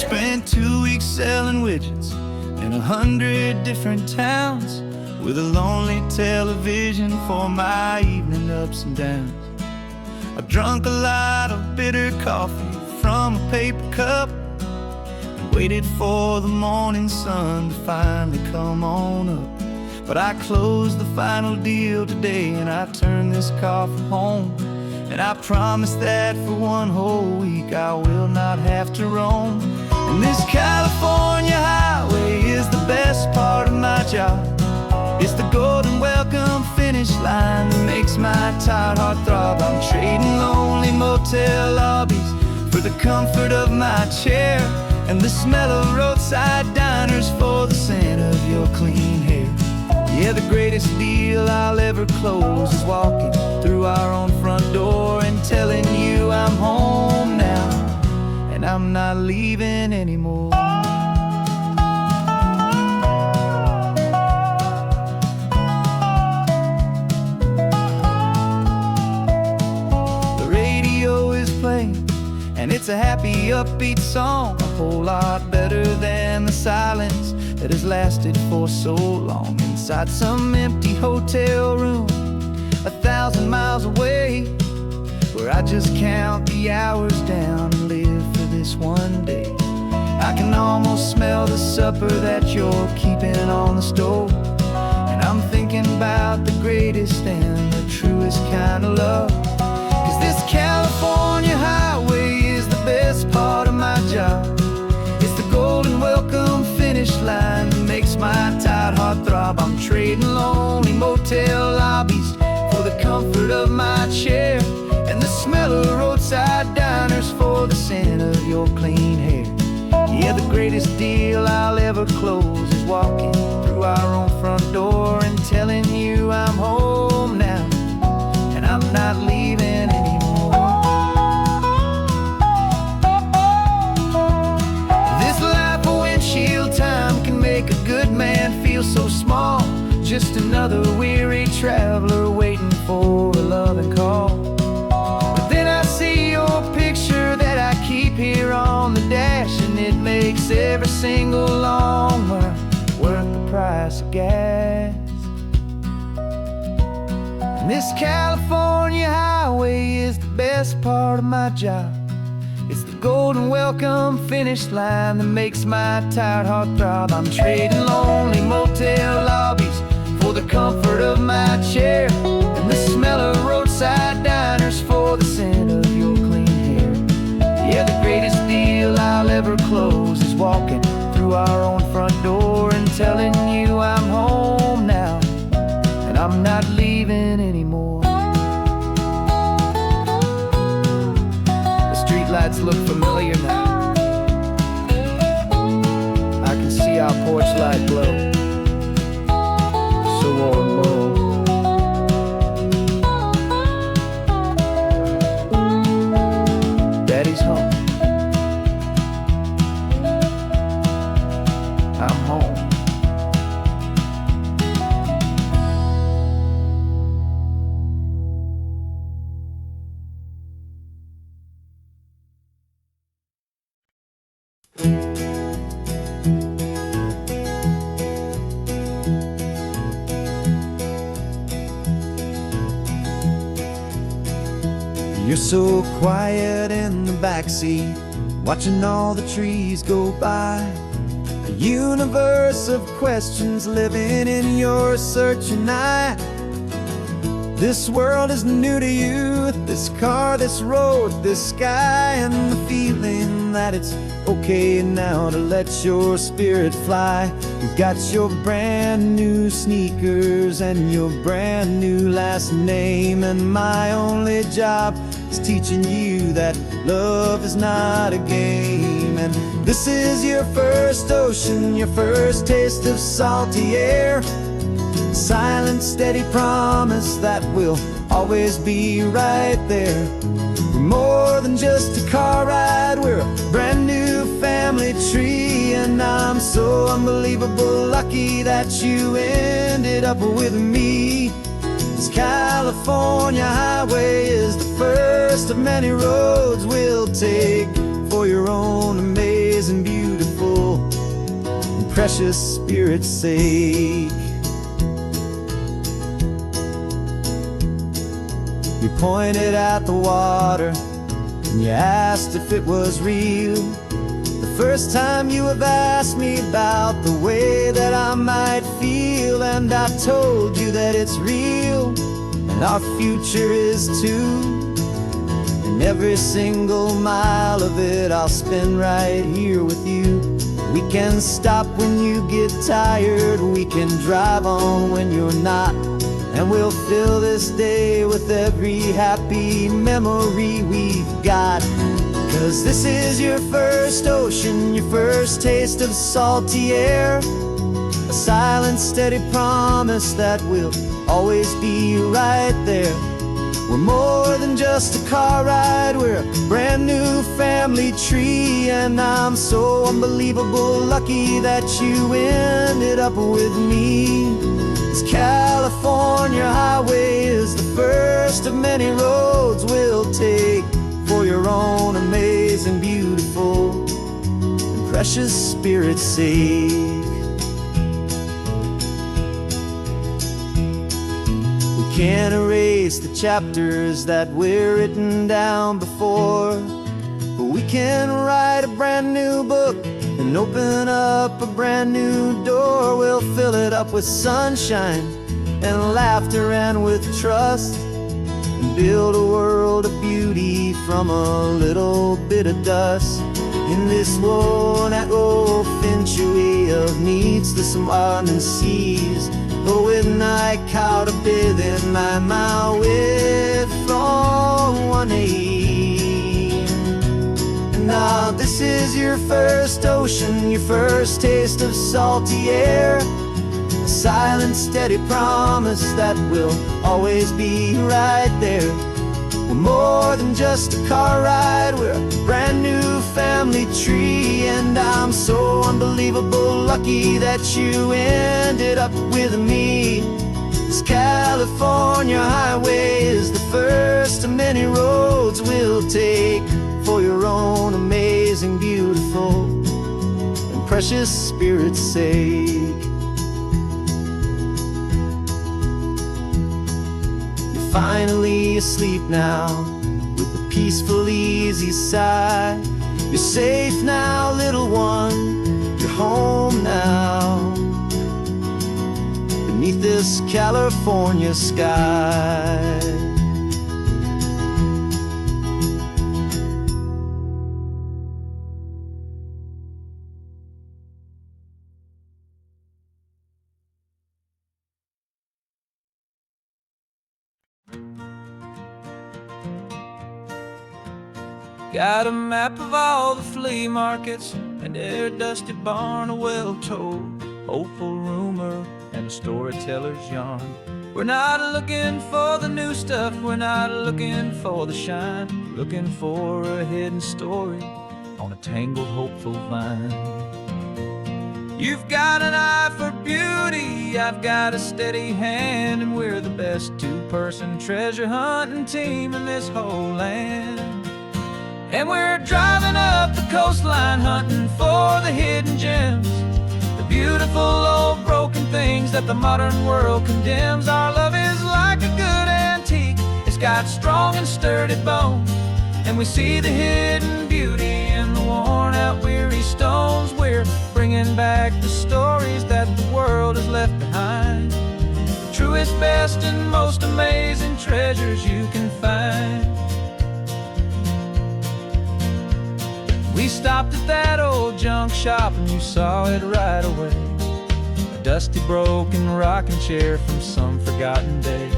Spent 2 weeks selling widgets in 100 different towns, with a lonely television for my evening ups and downs. I drunk a lot of bitter coffee from a paper cup and waited for the morning sun to finally come on up. But I closed the final deal today and I turned this car from home. And I promise that for one whole week I will not have to roam. And this California highway is the best part of my job. It's the golden welcome finish line that makes my tired heart throb. I'm trading lonely motel lobbies for the comfort of my chair and the smell of roadside diners for the scent of your clean hair. Yeah, the greatest deal I'll ever close is walking through our own front door and telling you I'm home now and I'm not leaving anymore. The radio is playing and it's a happy, upbeat song, a whole lot better than the silence that has lasted for so long. Inside some empty hotel room 1,000 miles away, where I just count the hours down and live for this one day. I can almost smell the supper that you're keeping on the stove, and I'm thinking about the greatest and the truest kind of love. 'Cause this California highway is the best part of my job. It's the golden welcome finish line that makes my tired heart throb. I'm trading lonely motel lobbies for the comfort of my chair and the smell of roadside diners for the scent of your clean hair. Yeah, the greatest deal I'll ever close is walking through our own front door and telling you I'm home now and I'm not leaving anymore. This life of windshield time can make a good man feel so small, just another weary traveler waiting for a loving call. But then I see your picture that I keep here on the dash, and it makes every single long mile worth the price of gas. And this California highway is the best part of my job. It's the golden welcome finish line that makes my tired heart throb. I'm trading lonely motel lobbies for the comfort of my chair and the smell of roadside diners for the scent of your clean hair. Yeah, the greatest deal I'll ever close is walking through our own front door and telling you I'm home now and I'm not leaving anymore. The streetlights look familiar now. I can see our porch light glow, so warm, low. Daddy's home. I'm home. You're so quiet in the backseat, watching all the trees go by. A universe of questions living in your searching eye. This world is new to you, this car, this road, this sky, and the feeling that it's okay now to let your spirit fly. You've got your brand new sneakers and your brand new last name, and my only job is teaching you that love is not a game. And this is your first ocean, your first taste of salty air. Silent, steady promise that we'll always be right there. We're more than just a car ride, we're a brand new family tree. And I'm so unbelievable lucky that you ended up with me. This California highway is the first of many roads we'll take for your own amazing amazing, beautiful, and precious Spirit's sake. You pointed at the water and you asked if it was real. The first time you have asked me about the way that I might feel, and I told you that it's real and our future is too. And every single mile of it I'll spend right here with you. We can stop when you get tired, we can drive on when you're not, and we'll fill this day with every happy memory we've got. 'Cause this is your first ocean, your first taste of salty air, a silent, steady promise that we'll always be right there. We're more than just a car ride, we're a brand new family tree. And I'm so unbelievable lucky that you ended up with me. This California highway is the first of many roads we'll take for your own amazing, beautiful, and precious Spirit's sake. Can't erase the chapters that we're written down before, but we can write a brand new book and open up a brand new door. We'll fill it up with sunshine and laughter and with trust, and build a world of beauty from a little bit of dust. In this worn-out old century of needs to some winding seas, going night out a bit in my way from 180. Now this is your first ocean, your first taste of salty air, a silent, steady promise that we'll always be right there. We're more than just a car ride, we're a brand new family tree. And I'm so unbelievable lucky that you ended up with me. This California highway is the first of many roads we'll take for your own amazing, beautiful, and precious Spirit's sake. Finally asleep now with a peaceful, easy sigh. You're safe now, little one, you're home now, beneath this California sky. Got a map of all the flea markets and their dusty barn, a well-told, hopeful rumor, and a storyteller's yarn. We're not looking for the new stuff, we're not looking for the shine, we're looking for a hidden story on a tangled, hopeful vine. You've got an eye for beauty, I've got a steady hand, and we're the best two-person treasure hunting team in this whole land. And we're driving up the coastline hunting for the hidden gems, the beautiful old broken things that the modern world condemns. Our love is like a good antique, it's got strong and sturdy bones, and we see the hidden beauty in the worn out weary stones. We're bringing back the stories that the world has left behind, the truest, best, and most amazing treasures you can find. We stopped at that old junk shop and you saw it right away, a dusty, broken rocking chair from some forgotten day.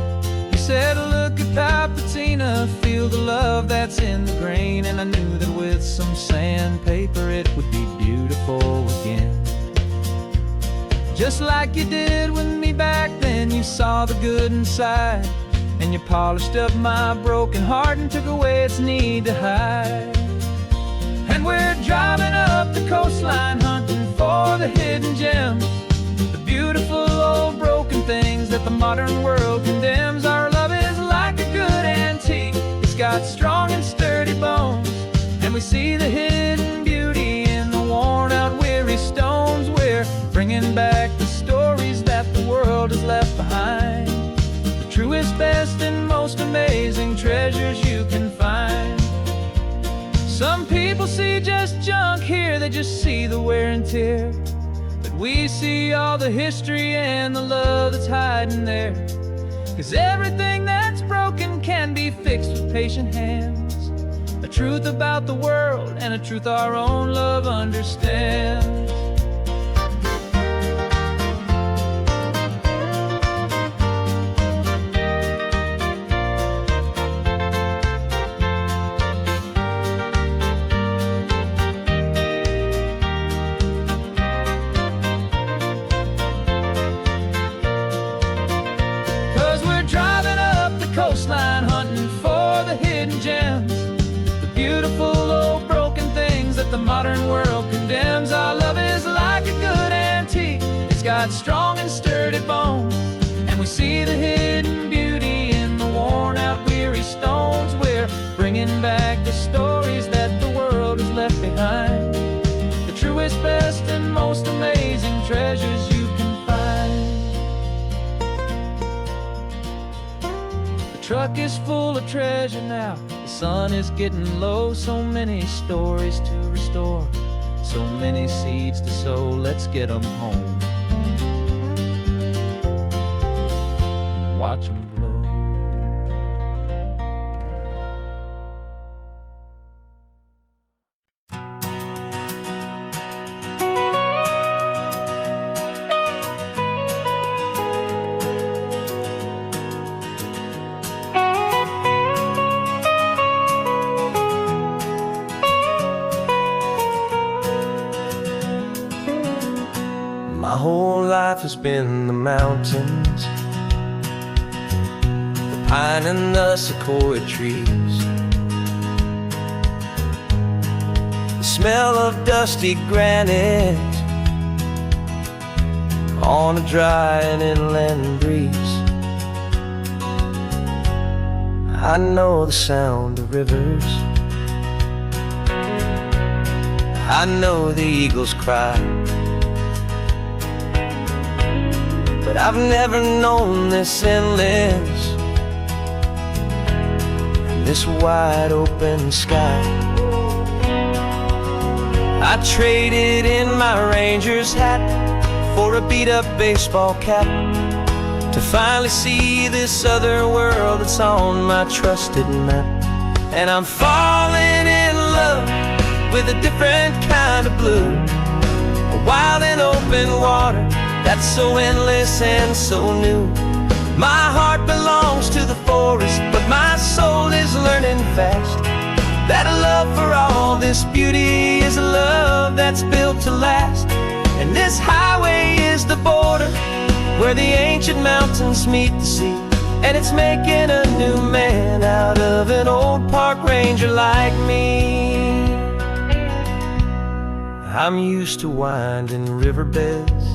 You said, look at that patina, feel the love that's in the grain, and I knew that with some sandpaper it would be beautiful again. Just like you did with me back then, you saw the good inside, and you polished up my broken heart and took away its need to hide. And we're driving up the coastline hunting for the hidden gems, the beautiful old broken things that the modern world condemns. Our love is like a good antique, it's got strong and sturdy bones, and we see the hidden beauty in the warm is left behind. The truest, best, and most amazing treasures you can find. Some people see just junk here, they just see the wear and tear. But we see all the history and the love that's hiding there. 'Cause everything that's broken can be fixed with patient hands. A truth about the world and a truth our own love understands. 'Cause we're driving up the coastline, hunting for the hidden gems, the beautiful old broken things that the modern world condemns. Our love is like a good antique, it's got strong and sturdy bones, and we see the hidden beauty in the worn out weary stones. We're bringing back the stories that the world has left behind, the truest, best, and most amazing treasures you can find. The truck is full of treasure now, the sun is getting low. So many stories to restore, so many seeds to sow. Let's get them home, watch them blow. My whole life has been the mountains, the pine and the sequoia trees, the smell of dusty granite on a dry and inland breeze. I know the sound of rivers, I know the eagles cry, but I've never known this endless and this wide open sky. I traded in my Ranger's hat for a beat-up baseball cap to finally see this other world that's on my trusted map. And I'm falling in love with a different kind of blue, a wild and open water that's so endless and so new. My heart belongs to the forest, but my soul is learning fast that a love for all this beauty is a love that's built to last. And this highway is the border where the ancient mountains meet the sea, and it's making a new man out of an old park ranger like me. I'm used to winding riverbeds,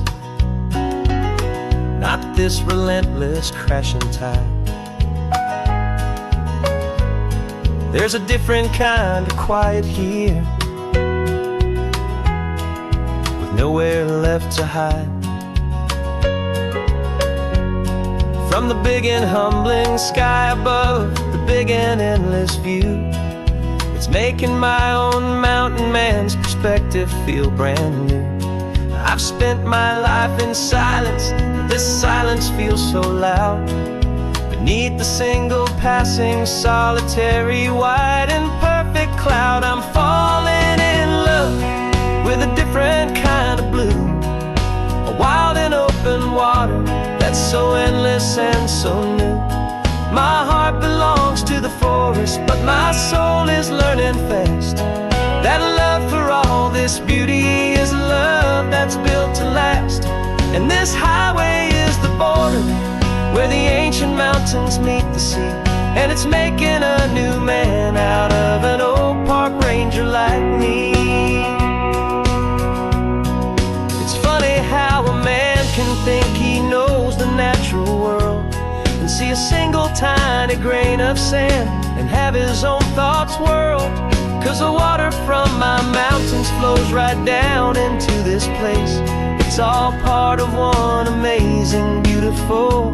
not this relentless crashing tide. There's a different kind of quiet here, with nowhere left to hide. From the big and humbling sky above, the big and endless view, it's making my own mountain man's perspective feel brand new. I've spent my life in silence, this silence feels so loud. Beneath the single passing solitary white and perfect cloud, I'm falling in love with a different kind of blue, a wild and open water that's so endless and so new. My heart belongs to the forest, but my soul is learning fast that love for all this beauty is love that's built to last. And this highway is the border where the ancient mountains meet the sea, and it's making a new man out of an old park ranger like me. It's funny how a man can think he knows the natural world and see a single tiny grain of sand and have his own thoughts whirled. 'Cause the water from my mountains flows right down into this place. It's It's all part of one amazing, beautiful,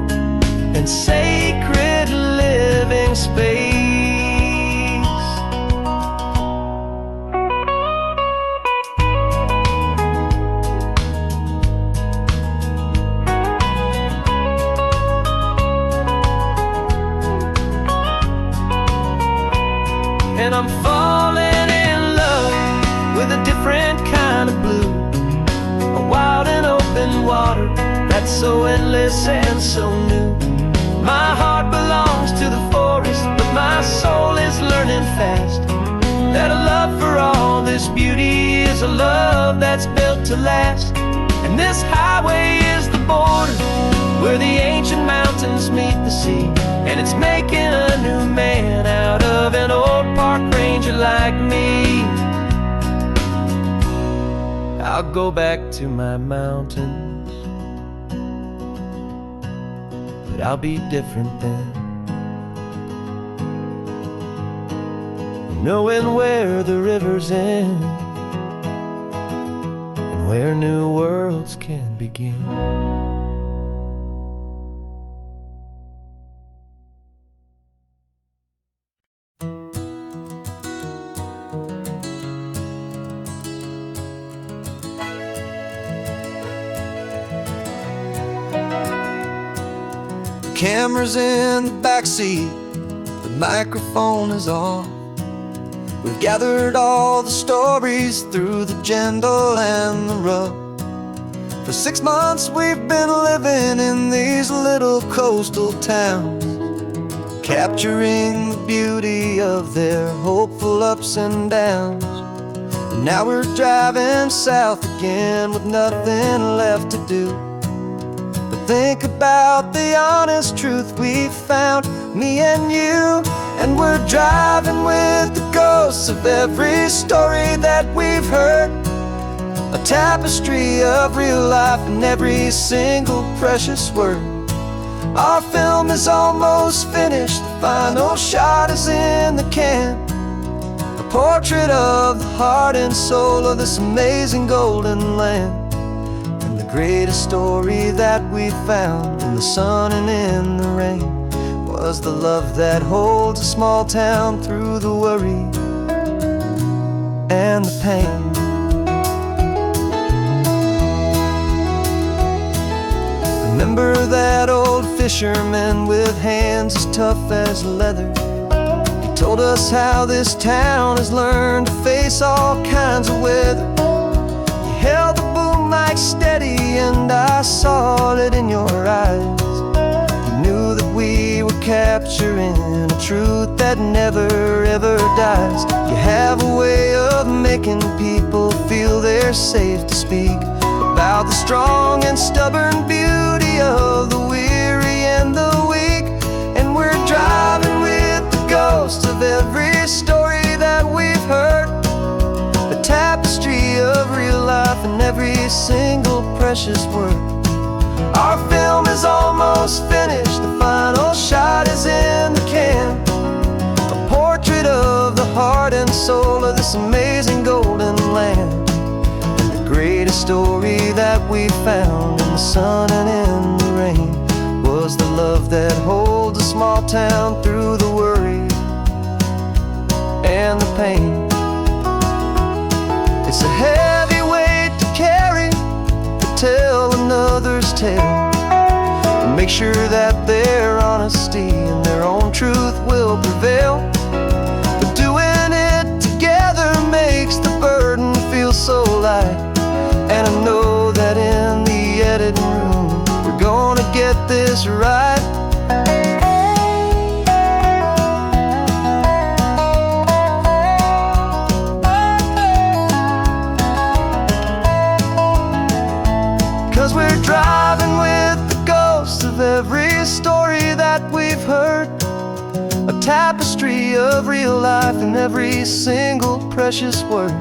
and sacred living space. And I'm falling in love with a different kind of blue, a wild and open water that's so endless and so new. My heart belongs to the forest, but my soul is learning fast that a love for all this beauty is a love that's built to last. And this highway is the border where the ancient mountains meet the sea, and it's making a new man out of an old park ranger like me. I'll go back to my mountains, but I'll be different then, knowing where the rivers end and where new worlds can begin. Camera's in the backseat, the microphone is on. We've gathered all the stories through the gentle and the rough. For 6 months we've been living in these little coastal towns, capturing the beauty of their hopeful ups and downs. And now we're driving south again with nothing left to do. Think about the honest truth we found, me and you. And we're driving with the ghosts of every story that we've heard, a tapestry of real life and every single precious word. Our film is almost finished, the final shot is in the can, a portrait of the heart and soul of this amazing golden land. The greatest story that we found in the sun and in the rain was the love that holds a small town through the worry and the pain. Remember that old fisherman with hands as tough as leather? He told us how this town has learned to face all kinds of weather. You held the boom mic steady and I saw it in your eyes. You knew that we were capturing a truth that never ever dies. You have a way of making people feel they're safe to speak about the strong and stubborn beauty of the weary and the weak. And we're driving with the ghosts of every story that we've heard, a tapestry of real life and every single precious word. Our film is almost finished, the final shot is in the can, a portrait of the heart and soul of this amazing golden land. And the greatest story that we found in the sun and in the rain was the love that holds a small town through the worry and the pain. It's a heavy weight to carry, to tell another's tale, and make sure that their honesty and their own truth will prevail. But doing it together makes the burden feel so light. And I know that in the editing room we're gonna get this right. 'Cause we're driving with the ghosts of every story that we've heard, a tapestry of real life and every single precious word.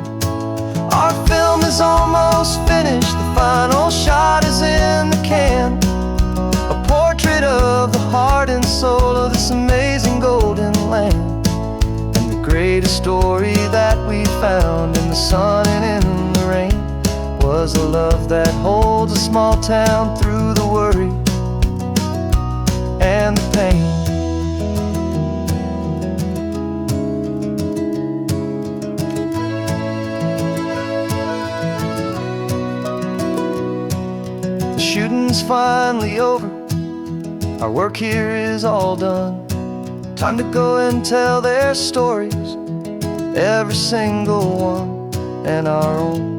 Our film is almost finished, the final shot is in the can, a portrait of the heart and soul of this amazing golden land. And the greatest story that we found in the sun and in the rain was was a love that holds a small town through the worry and the pain. The shooting's finally over, our work here is all done. Time to go and tell their stories, every single one, and our own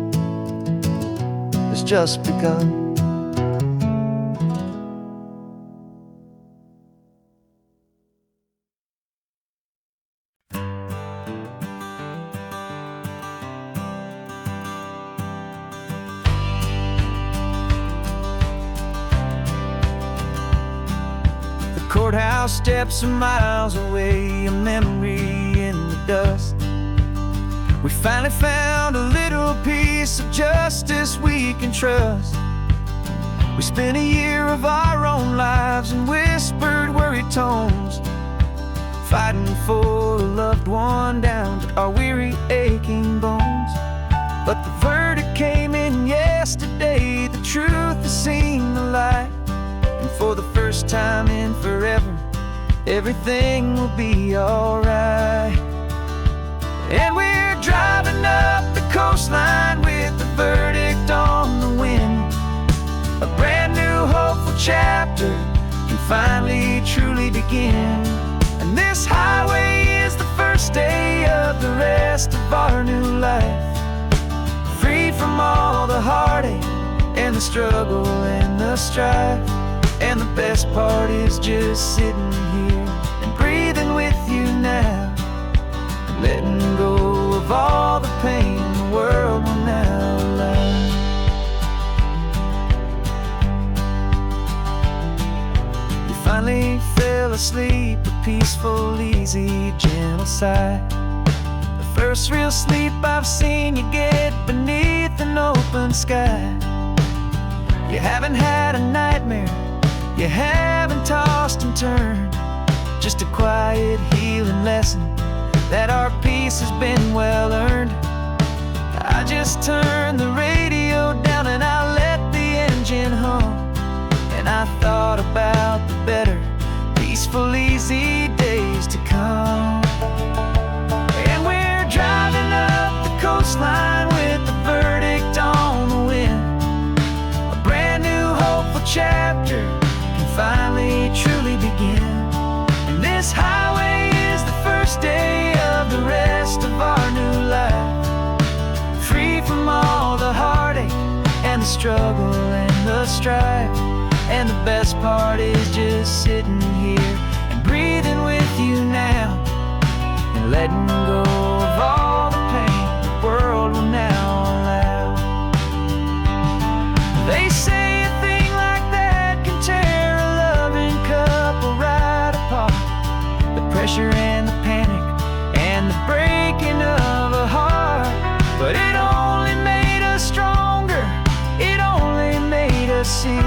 has just begun. Courthouse steps are miles away, a memory in the dust. We finally found a little piece of justice we can trust. We spent a year of our own lives in whispered, worried tones, fighting for a loved one down to our weary, aching bones. But the verdict came in yesterday, the truth has seen the light. And for the first time in forever, everything will be alright. And we're driving up the coastline with the verdict on the wind. A brand new hopeful chapter can finally truly begin. And this highway is the first day of the rest of our new life, free from all the heartache and the struggle and the strife. And the best part is just sitting here and breathing with you now, letting go of all the pain the world will now allow. You finally fell asleep, a peaceful, easy, gentle sigh. The first real sleep I've seen you get beneath an open sky. You haven't had a nightmare, you haven't tossed and turned, just a quiet healing lesson that our peace has been well earned. I just turned the radio down and I let the engine hum, and I thought about the better, peaceful, easy days to come. And we're driving up the coastline with the verdict on the wind. A brand new hopeful chapter finally truly begin. And this highway is the first day of the rest of our new life, free from all the heartache and the struggle and the strife. And the best part is just sitting here and breathing with you now, and letting go of all the pain the world will now allow. They say pressure and the panic and the breaking of a heart, but it only made us stronger, it only made us see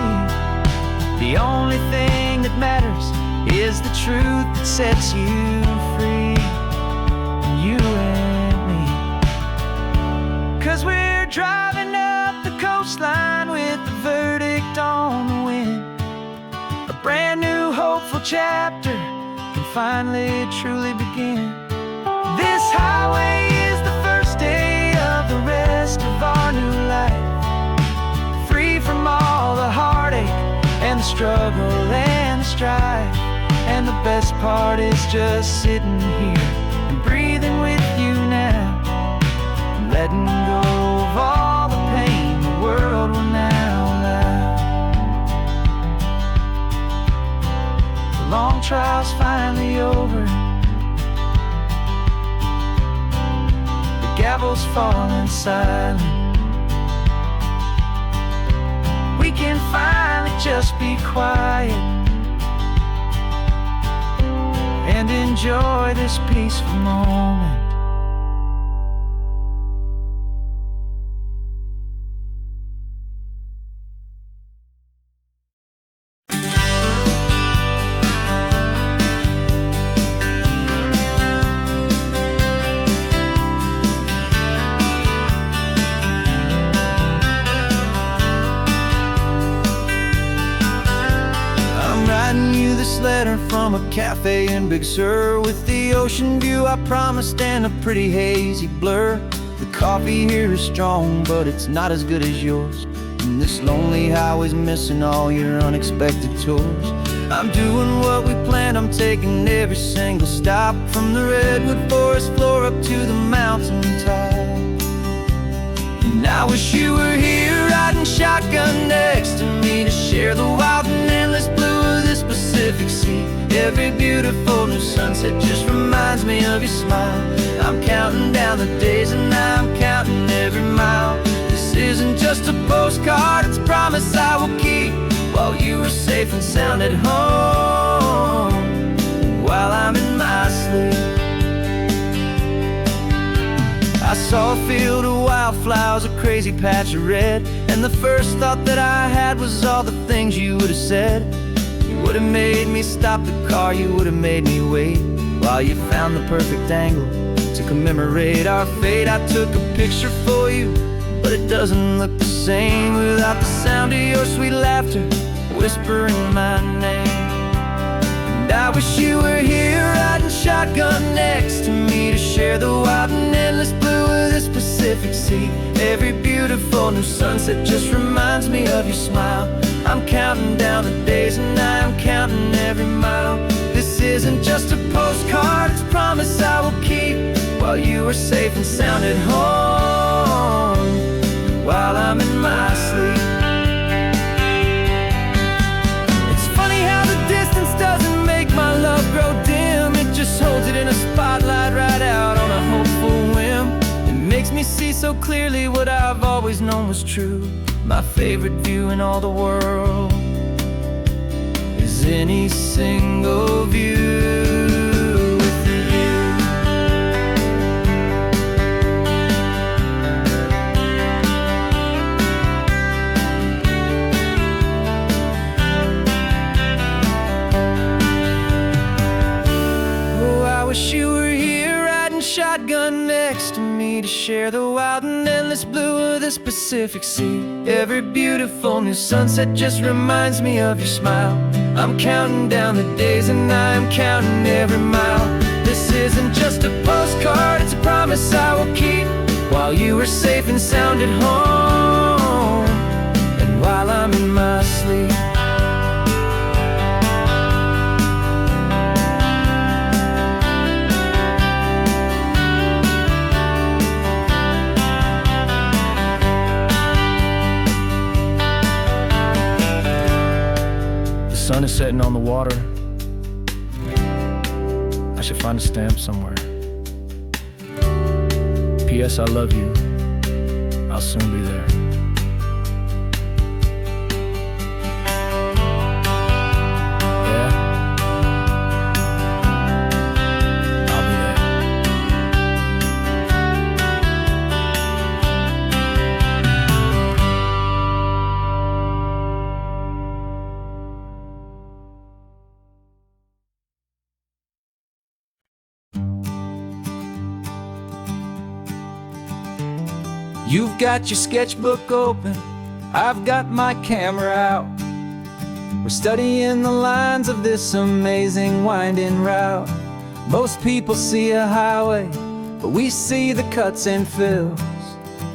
the only thing that matters is the truth that sets you free, you and me. 'Cause we're driving up the coastline with the verdict on the wind. A brand new hopeful chapter finally truly begin. This highway is the first day of the rest of our new life, free from all the heartache and the struggle and the strife. And the best part is just sitting here and breathing with you now, and letting go of all the pain the world will now allow. The long trial's finally over, the gavel's falling silent. We can finally just be quiet and enjoy this peaceful moment. writing you this letter from a cafe in Big Sur, with the ocean view I promised and a pretty hazy blur. The coffee here is strong, but it's not as good as yours, and this lonely highway's missing all your unexpected tours. I'm doing what we planned, I'm taking every single stop, from the redwood forest floor up to the mountain top. And I wish you were here riding shotgun next to me, to share the wild and endless blue of this Pacific Sea. Every beautiful new sunset just reminds me of your smile. I'm counting down the days and I'm counting every mile. This isn't just a postcard, it's a promise I will keep, while you are safe and sound at home, while I'm in my sleep. I saw a field of wildflowers, a crazy patch of red, and the first thought that I had was all the things you would have said. You would have made me stop the car, you would have made me wait, while you found the perfect angle to commemorate our fate. I took a picture for you, but it doesn't look the same without the sound of your sweet laughter whispering my name. And I wish you were here riding shotgun next to me, to share the wild and endless blue of this Pacific Sea. Every beautiful new sunset just reminds me of your smile. I'm counting down the days and I'm counting every mile. This isn't just a postcard, it's a promise I will keep, while you are safe and sound at home, while I'm in my sleep. It's funny how the distance doesn't make my love grow dim, it just holds it in a spotlight right out on a hopeful whim. It makes me see so clearly what I've always known was true. My favorite view in all the world is any single view with you. Oh, I wish you were here riding shotgun next to me, to share the wild and endless blue of this Pacific Sea. Every beautiful new sunset just reminds me of your smile. I'm counting down the days and I'm counting every mile. This isn't just a postcard, it's a promise I will keep, while you are safe and sound at home, and while I'm in my sleep. The sun is setting on the water. I should find a stamp somewhere. P.S. I love you. I'll soon be there. Yeah? I'll be there. You've got your sketchbook open, I've got my camera out. We're studying the lines of this amazing winding route. Most people see a highway, but we see the cuts and fills,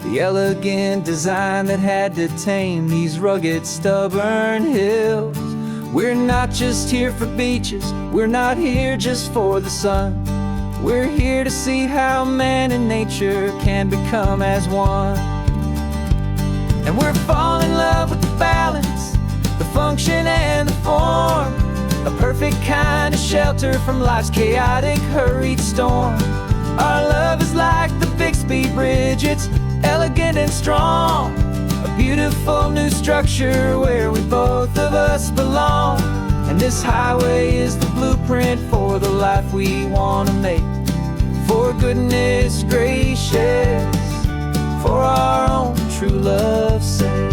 the elegant design that had to tame these rugged, stubborn hills. We're not just here for beaches, we're not here just for the sun. We're here to see how man and nature can become as one. And we're falling in love with the balance, the function and the form, a perfect kind of shelter from life's chaotic, hurried storm. Our love is like the Bixby Bridge, it's elegant and strong, a beautiful new structure where we both of us belong. And this highway is the blueprint for the life we want to make. For goodness gracious, for our own true love's sake.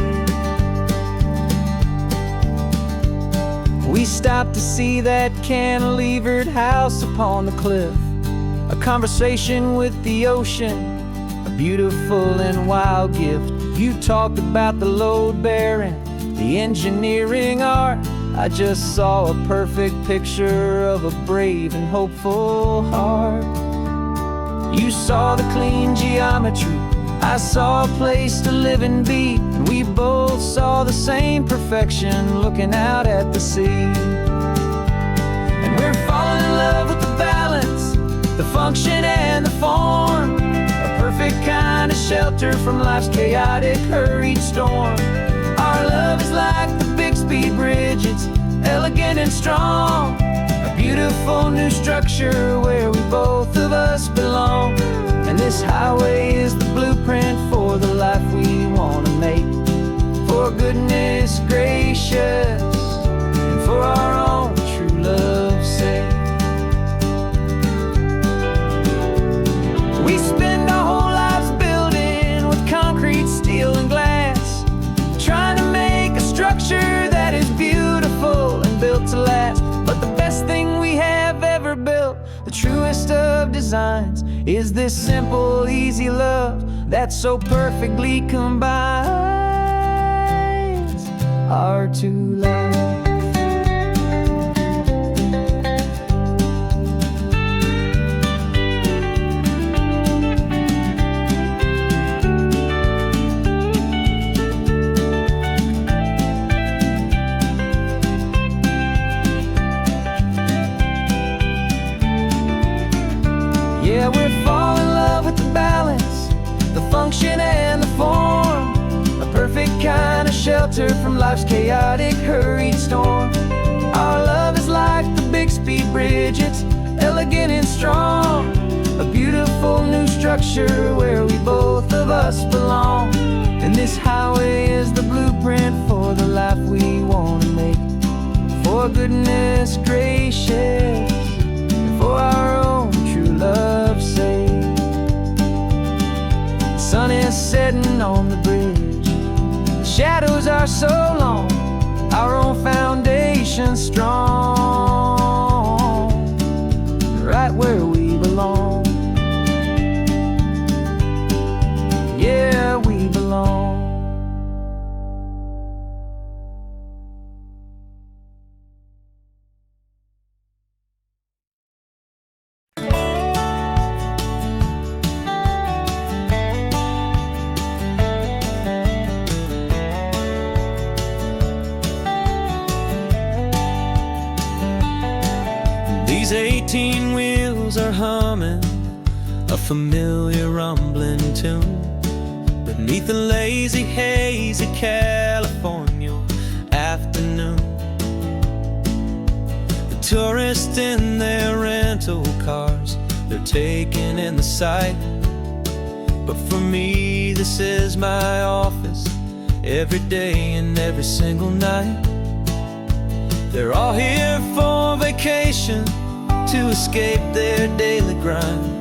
We stopped to see that cantilevered house upon the cliff, a conversation with the ocean, a beautiful and wild gift. You talked about the load bearing, the engineering art, I just saw a perfect picture of a brave and hopeful heart. You saw the clean geometry, I saw a place to live and be, and we both saw the same perfection looking out at the sea. And we're falling in love with the balance, the function and the form, a perfect kind of shelter from life's chaotic, hurried storm. Our love is like the Bixby Bridge, it's elegant and strong, a beautiful new structure where we both of us belong. And this highway is the blueprint for the life we want to make, for goodness gracious and for our own true love's sake. We spend our whole lives building with concrete, steel and glass, trying to make a structure that is beautiful and built to last. But the best thing we have ever built, the truest of designs, is this simple, easy love that so perfectly combines our two lives. Yeah, we're falling in love with the balance, the function and the form, a perfect kind of shelter from life's chaotic, hurried storm. Our love is like the Bixby Bridge, it's elegant and strong, a beautiful new structure where we both of us belong. And this highway is the blueprint for the life we want to make, for goodness gracious and for our own true love's sake. The sun is setting on the bridge, the shadows are so long, our own foundation strong, right where we belong. Yeah, we belong. These 18 wheels are humming a familiar rumbling tune beneath the lazy, hazy California afternoon. The tourists in their rental cars, they're taking in the sight. But for me, this is my office, every day and every single night. They're all here for vacation, to escape their daily grind.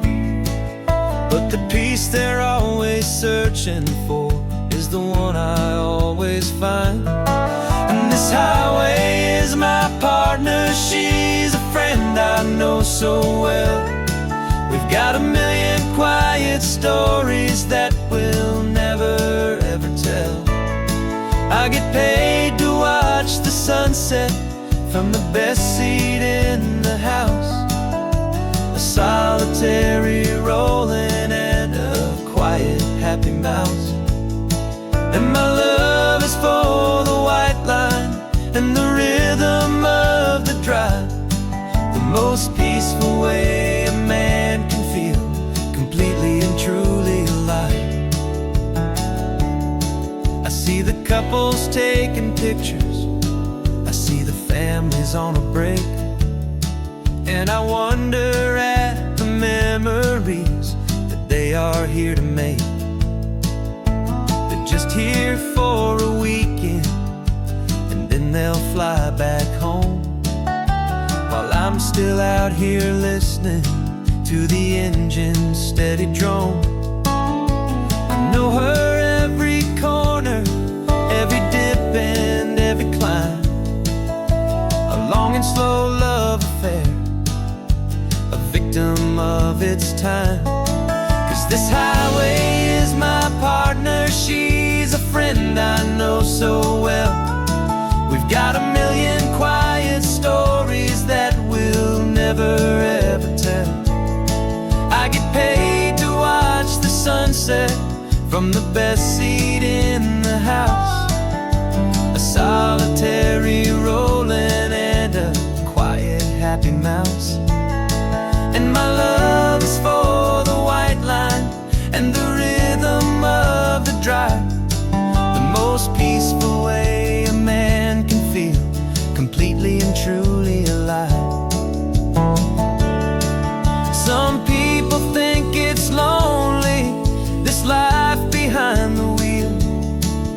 But the peace they're always searching for is the one I always find. And this highway is my partner, she's a friend I know so well. We've got a million quiet stories that we'll never ever tell. I get paid to watch the sunset from the best seat in the house, a solitary rolling and a quiet, happy mouse. And my love is for the white line and the rhythm of the drive, the most peaceful way a man can feel completely and truly alive. I see the couples taking pictures, I see the families on a break, and I wonder at the memories that they are here to make. They're just here for a weekend, and then they'll fly back home, while I'm still out here listening to the engine's steady drone. I know her every corner, every dip and every climb, a long and slow love affair, a victim of its time. 'Cause this highway is my partner, she's a friend I know so well. We've got a million never ever tell. I get paid to watch the sunset from the best seat in the house. A solitary rolling and a quiet happy mouse. And my love is for the white line and the rhythm of the drive. The most peaceful way a man can feel completely and truly alive. Some people think it's lonely, this life behind the wheel,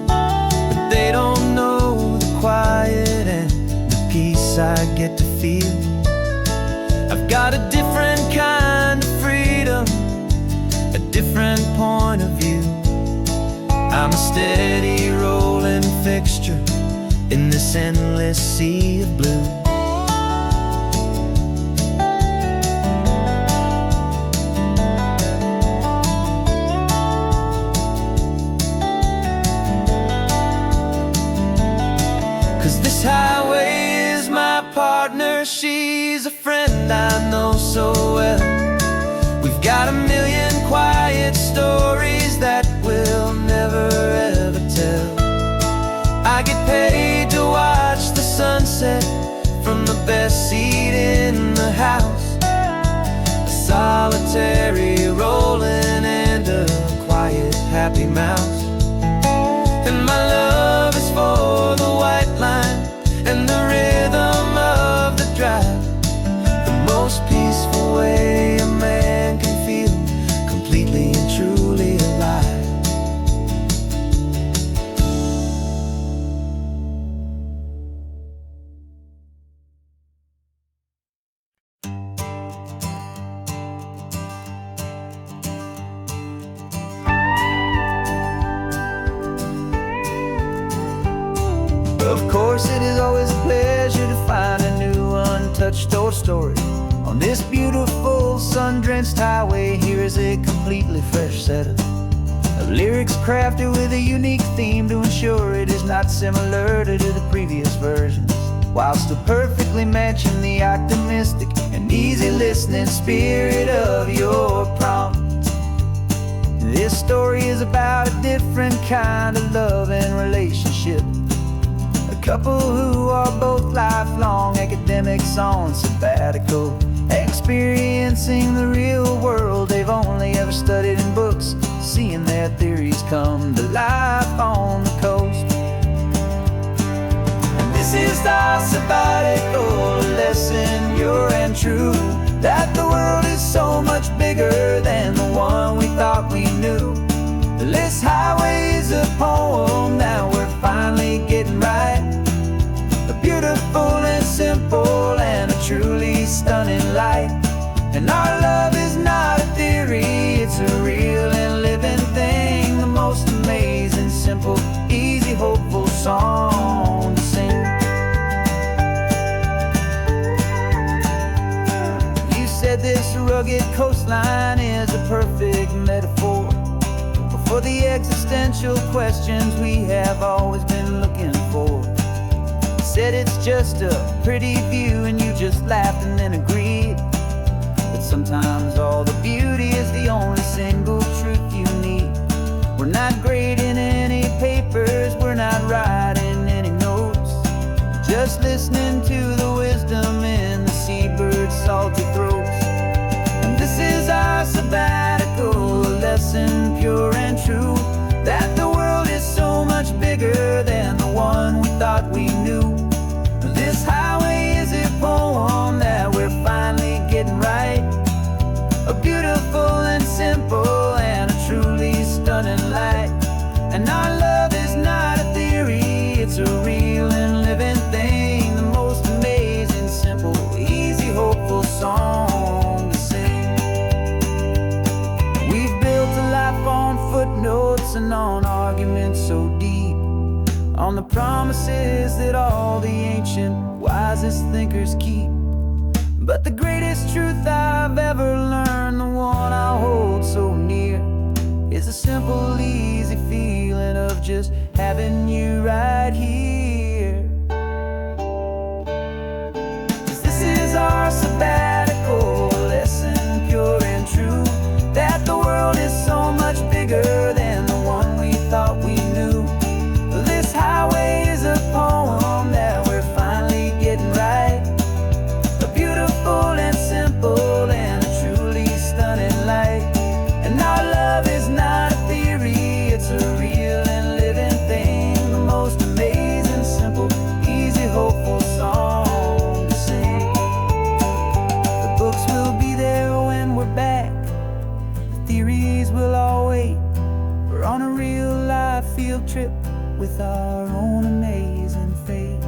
but they don't know the quiet and the peace I get to feel. I've got a different kind of freedom, a different point of view. I'm a steady rolling fixture in this endless sea of blue. 'Cause this highway is my partner, she's a friend I know so well. We've got a million quiet stories that we'll never ever tell. I get paid to watch the sunset from the best seat in the house. A solitary rolling and a quiet happy mouse. And my love is for the white line and the rhythm of the drive. The most peaceful way a man can feel completely and truly alive. Of course, it is always a pleasure to find a new untouched old story. On this beautiful sun-drenched highway, here is a completely fresh set of lyrics crafted with a unique theme to ensure it is not similar to the previous versions, while still perfectly matching the optimistic and easy listening spirit of your prompt. This story is about a different kind of love and relationship. A couple who are both lifelong academics on sabbatical, experiencing the real world they've only ever studied in books, seeing their theories come to life on the coast. And this is our sabbatical lesson, pure and true, that the world is so much bigger than the one we thought we knew. This highway is a poem that we're finally getting right. A beautiful and simple and a truly stunning light. And our love is not a theory, it's a real and living thing. The most amazing, simple, easy, hopeful song to sing. You said this rugged coastline is a perfect metaphor for the existential questions we have always been looking for. Said it's just a pretty view and you just laughed and then agreed. But sometimes all the beauty is the only single truth you need. We're not grading any papers, we're not writing any notes, just listening to the wisdom in the seabird's salty throats. And this is our sabbatical lesson, pure and true, that the world is so much bigger than the one we thought we knew. This highway is a poem that we're finally getting right. A beautiful and simple and a truly stunning light. And our love is not a theory, it's a real and living thing. The most amazing, simple, easy, hopeful song to sing. We've built a life on footnotes and on arguments so deep, on the promises that all the ancient, wisest thinkers keep. But the greatest truth I've ever learned, the one I hold so near, is a simple, easy feeling of just having you right here. 'Cause this is our sabbatical field trip with our own amazing fate.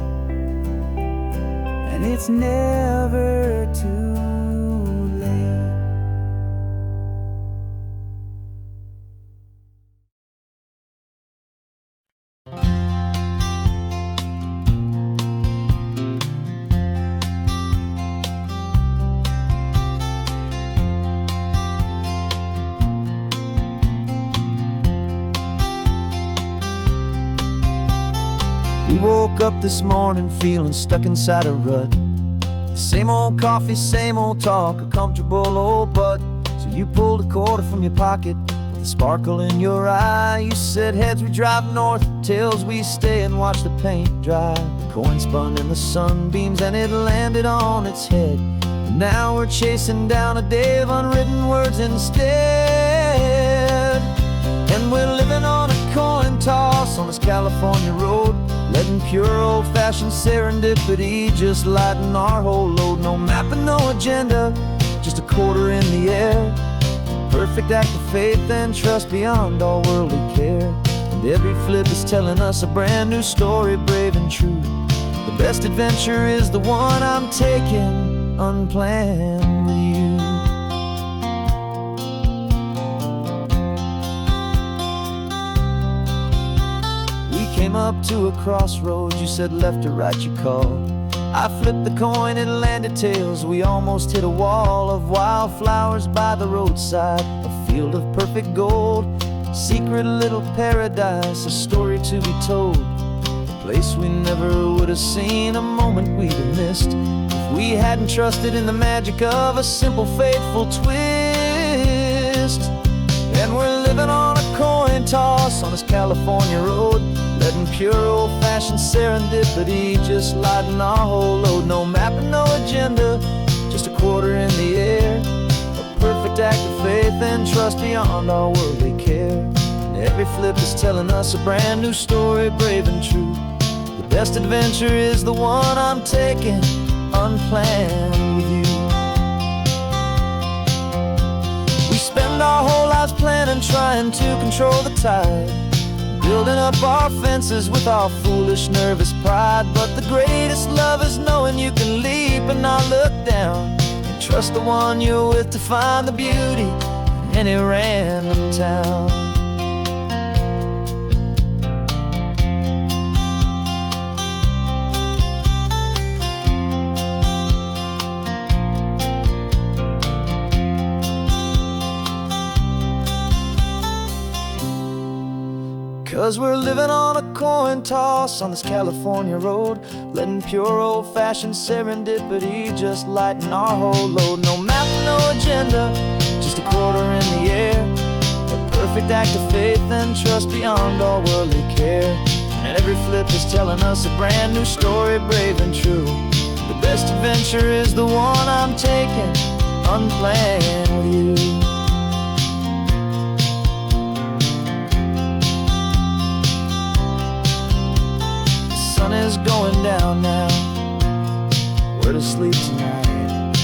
And it's never too late. We woke up this morning feeling stuck inside a rut. Same old coffee, same old talk, a comfortable old butt. So you pulled a quarter from your pocket with a sparkle in your eye. You said heads we drive north, tails we stay and watch the paint dry. The coin spun in the sunbeams and it landed on its head. And now we're chasing down a day of unwritten words instead. And we're living on a coin toss on this California road, letting pure old-fashioned serendipity just lighten our whole load. No map and no agenda, just a quarter in the air. Perfect act of faith and trust beyond all worldly care. And every flip is telling us a brand new story, brave and true. The best adventure is the one I'm taking, unplanned with you. Came up to a crossroads, you said left or right you called. I flipped the coin, it landed tails. We almost hit a wall of wildflowers by the roadside, a field of perfect gold, secret little paradise, a story to be told. A place we never would have seen, a moment we'd have missed if we hadn't trusted in the magic of a simple faithful twist. And we're living on a coin toss on this California road, letting pure old-fashioned serendipity just lighten our whole load. No map and no agenda, just a quarter in the air. A perfect act of faith and trust beyond all worldly care. And every flip is telling us a brand new story, brave and true. The best adventure is the one I'm taking, unplanned with you. We spend our whole lives planning, trying to control the tide, building up our fences with our foolish, nervous pride. But the greatest love is knowing you can leap and not look down, and trust the one you're with to find the beauty in any random town. 'Cause we're living on a coin toss on this California road, letting pure old-fashioned serendipity just lighten our whole load. No map, no agenda, just a quarter in the air. A perfect act of faith and trust beyond all worldly care. And every flip is telling us a brand new story, brave and true. The best adventure is the one I'm taking, unplanned with you. Is going down now, we're to sleep tonight.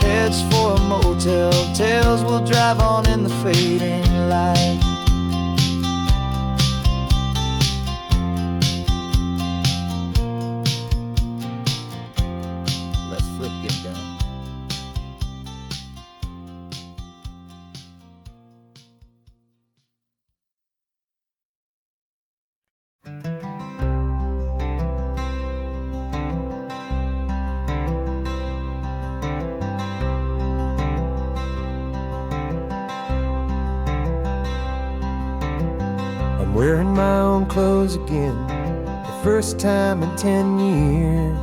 Heads for a motel, tails will drive on in the fading light. Let's flip get down. Wearing my own clothes again, the first time in 10 years.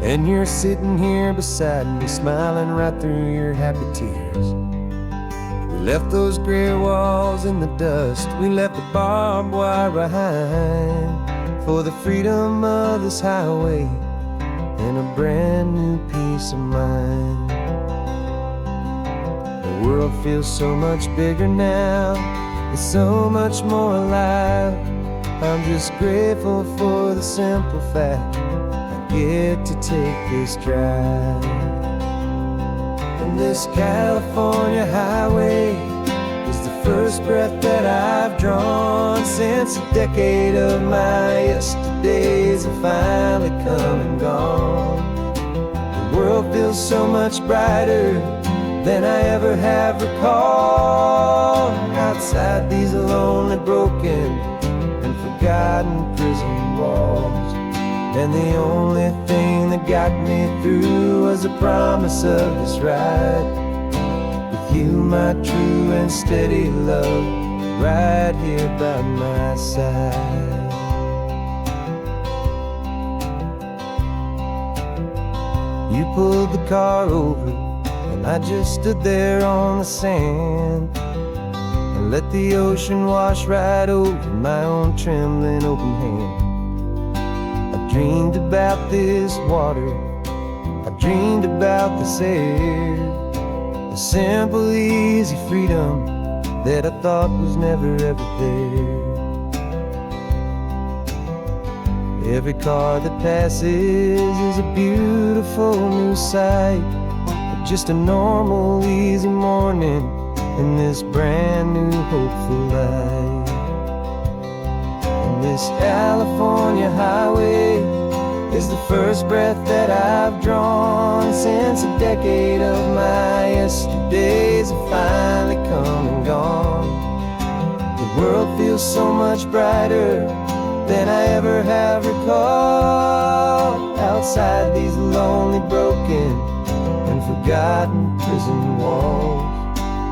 And you're sitting here beside me, smiling right through your happy tears. We left those gray walls in the dust, we left the barbed wire behind, for the freedom of this highway and a brand new peace of mind. The world feels so much bigger now, it's so much more alive. I'm just grateful for the simple fact I get to take this drive. And this California highway is the first breath that I've drawn since a decade of my yesterdays have finally come and gone. The world feels so much brighter than I ever have recalled. Outside these lonely, broken, and forgotten prison walls, and the only thing that got me through was the promise of this ride with you, my true and steady love, right here by my side. You pulled the car over, and I just stood there on the sand and let the ocean wash right over my own trembling open hand. I dreamed about this water, I dreamed about this air, the simple, easy freedom that I thought was never ever there. Every car that passes is a beautiful new sight, just a normal, easy morning in this brand new, hopeful life. And this California highway is the first breath that I've drawn since a decade of my yesterdays have finally come and gone. The world feels so much brighter than I ever have recalled. Outside these lonely, broken, and forgotten prison walls,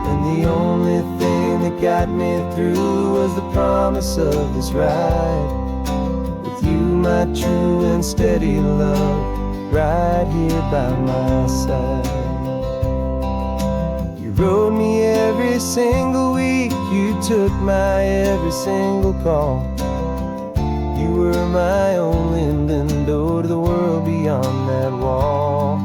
and the only thing that got me through was the promise of this ride with you, my true and steady love, right here by my side. You rode me every single week, you took my every single call. You were my only window to the world beyond that wall.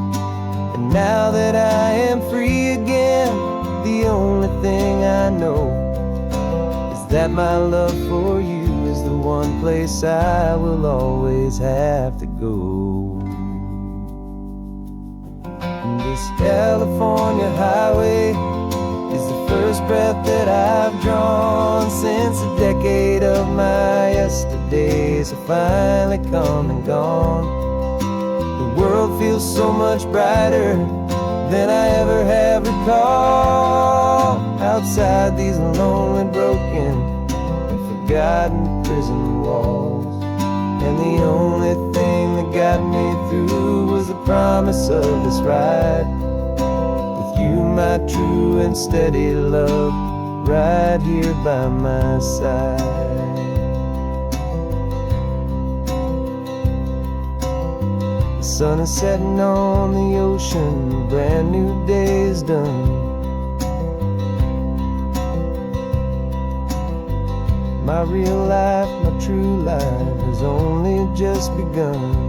And now that I am free again, the only thing I know is that my love for you is the one place I will always have to go. And this California highway is the first breath that I've drawn since a decade of my yesterdays have finally come and gone. The world feels so much brighter than I ever have recalled. Outside these lonely, broken, and forgotten prison walls, and the only thing that got me through was the promise of this ride with you, my true and steady love, right here by my side. The sun is setting on the ocean, a brand new day is done. My real life, my true life has only just begun.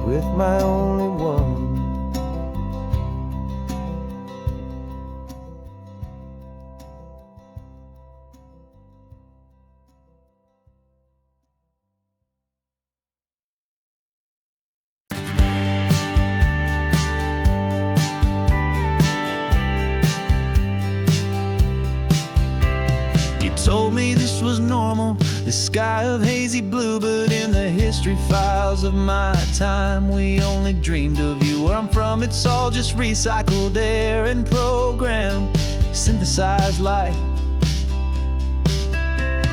With my only one. Told me this was normal, this sky of hazy blue, but in the history files of my time, we only dreamed of you. Where I'm from, it's all just recycled air and programmed, synthesized light.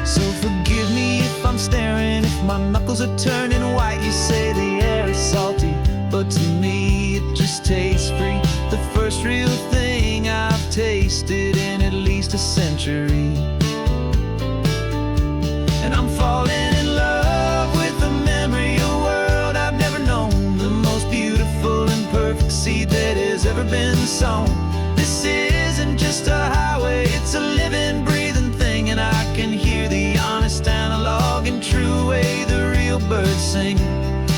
So forgive me if I'm staring, if my knuckles are turning white. You say the air is salty, but to me it just tastes free. The first real thing I've tasted in at least a century. And I'm falling in love with the memory of a world I've never known, the most beautiful and perfect seed that has ever been sown. This isn't just a highway, it's a living, breathing thing, and I can hear the honest analog and true way the real birds sing.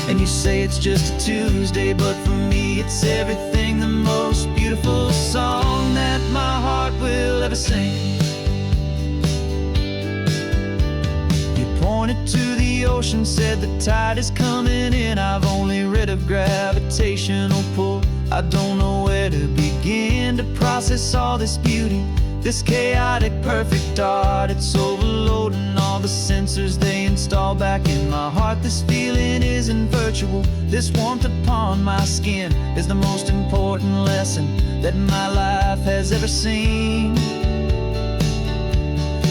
And you say it's just a Tuesday, but for me it's everything, the most beautiful song that my heart will ever sing. Pointed to the the ocean said the tide is coming in. I've only read of gravitational pull. I don't know where to begin to process all this beauty, this chaotic perfect art. It's overloading all the sensors they install back in my heart. This feeling isn't virtual. This warmth upon my skin is the most important lesson that my life has ever seen.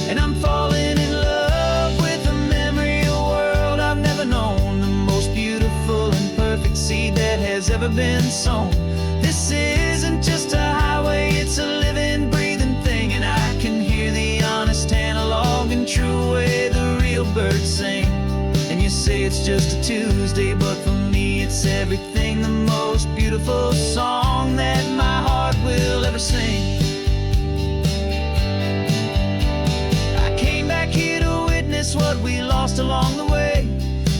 And I'm falling in love with the memory of a world I've never known, the most beautiful and perfect seed that has ever been sown. This isn't just a highway, it's a living, breathing thing. And I can hear the honest analog and true way the real birds sing. And you say it's just a Tuesday, but for me it's everything, the most beautiful song that my heart will ever sing. I came back here to witness what we lost along the way,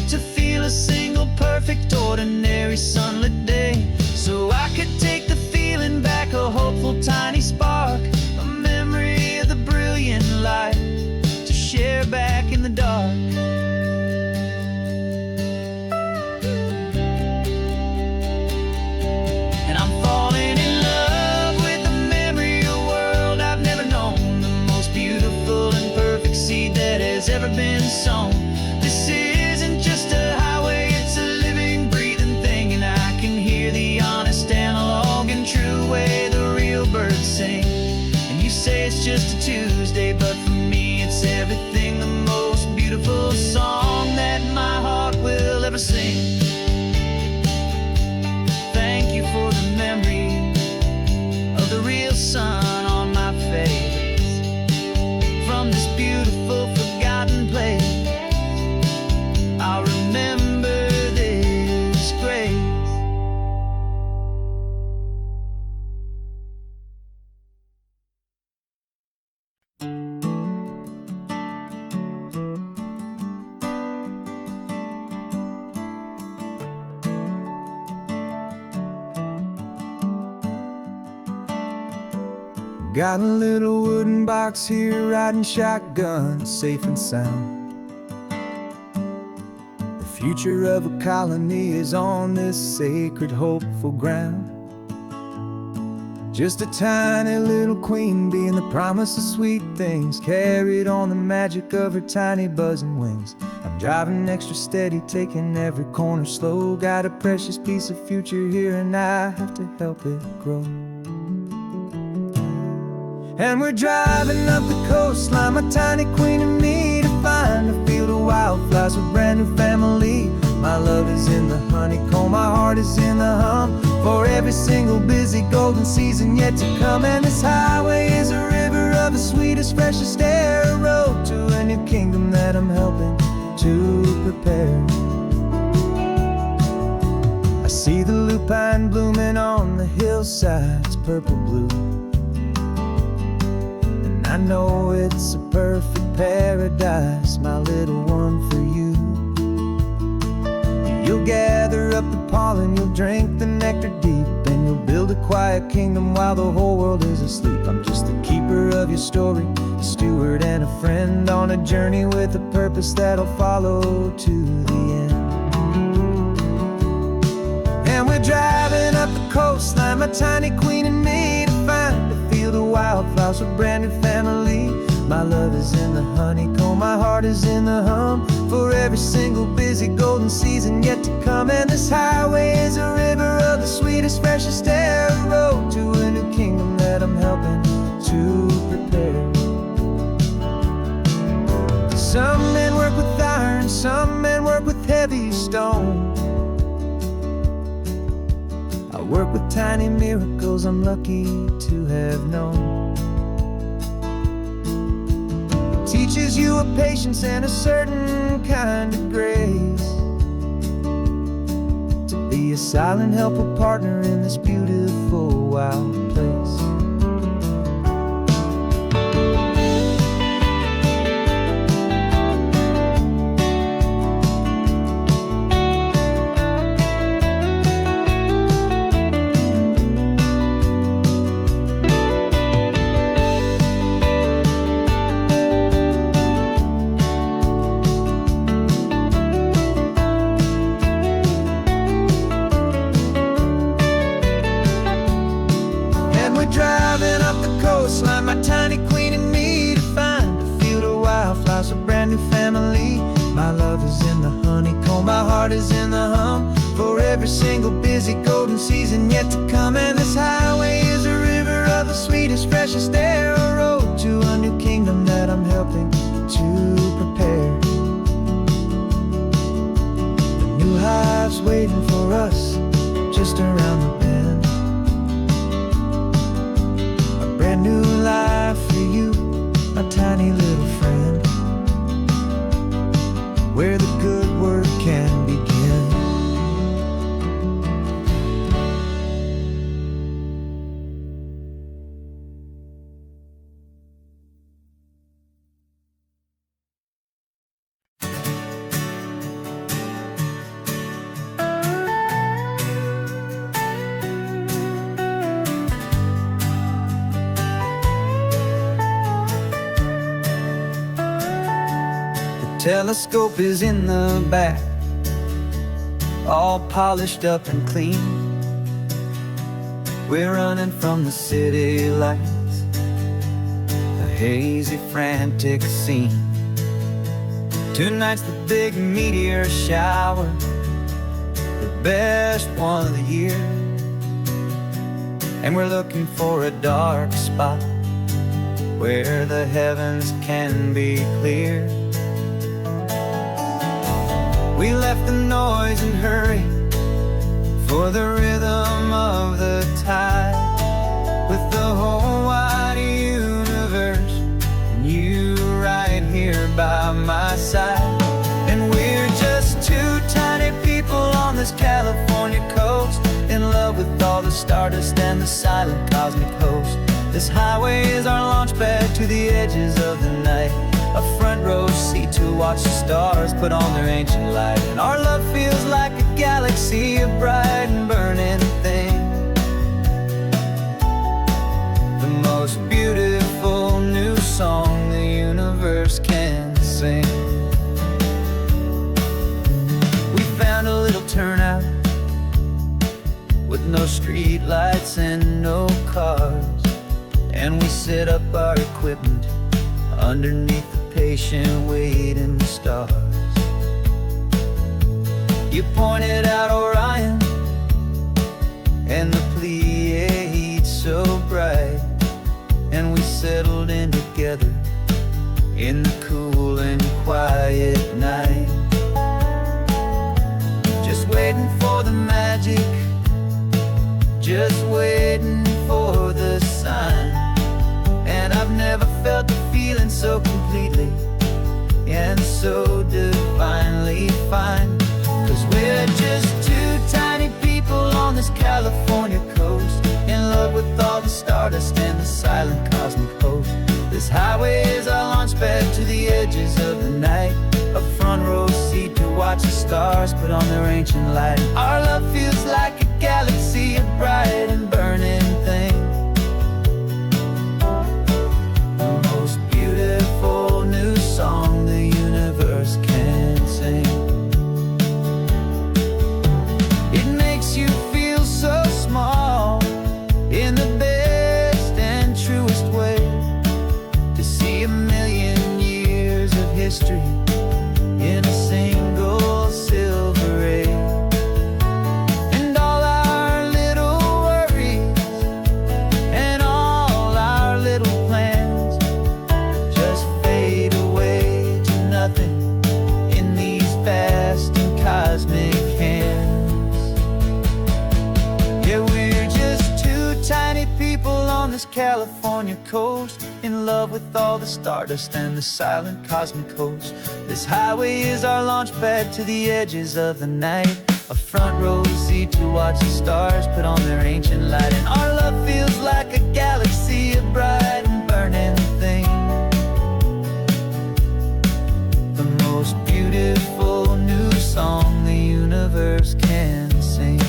to feel a single perfect ordinary sunlit day, so I could take the feeling back, a hopeful tiny spark, a memory of the brilliant light to share back in the dark. And I'm falling in love with the memory of a world I've never known, the most beautiful and perfect seed that has ever been sown. This isn't just a highway, it's a living, breathing thing. And I can hear the honest analog and true way the real birds sing. And you say it's just a Tuesday, but for me it's everything, the most beautiful song that my heart will ever sing. Thank you for the memory of the real sun on my face, from this beautiful forgotten place. I'll remember this grace. Got a little wooden box here, riding shotgun, safe and sound. The future of a colony is on this sacred, hopeful ground. Just a tiny little queen bee and the promise of sweet things, carried on the magic of her tiny buzzing wings. I'm driving extra steady, taking every corner slow. Got a precious piece of future here and I have to help it grow. And we're driving up the coastline, my tiny queen and me, to find a field of wildflowers with brand new family. My love is in the honeycomb, my heart is in the hum, for every single busy golden season yet to come. And this highway is a river of the sweetest, freshest air, a road to a new kingdom that I'm helping to prepare. I see the lupine blooming on the hillsides, purple blue, I know it's a perfect paradise, my little one, for you. You'll gather up the pollen, you'll drink the nectar deep, and you'll build a quiet kingdom while the whole world is asleep. I'm just the keeper of your story, a steward and a friend, on a journey with a purpose that'll follow to the end. And we're driving up the coastline, my tiny queen and me, to find a field of wildflowers with brand new family. My love is in the honeycomb, my heart is in the hum, for every single busy golden season yet to come. And this highway is a river of the sweetest, freshest air, a road to a new kingdom that I'm helping to prepare. Some men work with iron, some men work with heavy stone. I work with tiny miracles I'm lucky to have known. Teaches you a patience and a certain kind of grace, to be a silent, helpful partner in this beautiful, wild place. heart is in the hum for every single busy golden season yet to come. And this highway is a river of the sweetest, freshest air, a road to a new kingdom that I'm helping to prepare. The new hive's waiting for us just around the bend, a brand new life for you, my tiny little friend, where the good work can begin. Telescope is in the back, all polished up and clean. We're running from the city lights, a hazy, frantic scene. Tonight's the big meteor shower, the best one of the year. And we're looking for a dark spot where the heavens can be clear. We left the noise and hurry for the rhythm of the tide, with the whole wide universe and you right here by my side. And we're just two tiny people on this California coast, in love with all the stardust and the silent cosmic host. This highway is our launch pad to the edges of the night, a front row seat to watch the stars put on their ancient light. And our love feels like a galaxy, a bright and burning thing, the most beautiful new song the universe can sing. We found a little turnout with no street lights and no cars, and we set up our equipment underneath the patient waiting stars. You pointed out Orion and the Pleiades so bright, and we settled in together in the cool and quiet night, just waiting for the magic, just waiting for the sign. And I've never felt the feeling so completely and so divinely fine, 'cause we're just two tiny people on this California coast, in love with all the stardust and the silent cosmic host. This highway is our launch pad to the edges of the night, a front row seat to watch the stars put on their ancient light. Our love feels like a galaxy, a bright and burning thing, the most beautiful new song the universe can sing. It makes you feel so small in the best and truest way, to see a million years of history in a single silver ray. And all our little worries and all our little plans just fade away to nothing in these vast and cosmic hands. Yeah, we're just two tiny people on this California coast, in love with all the stardust and the silent cosmic host. This highway is our launch pad to the edges of the night, a front row seat to watch the stars put on their ancient light. And our love feels like a galaxy, a bright and burning thing, the most beautiful new song the universe can sing.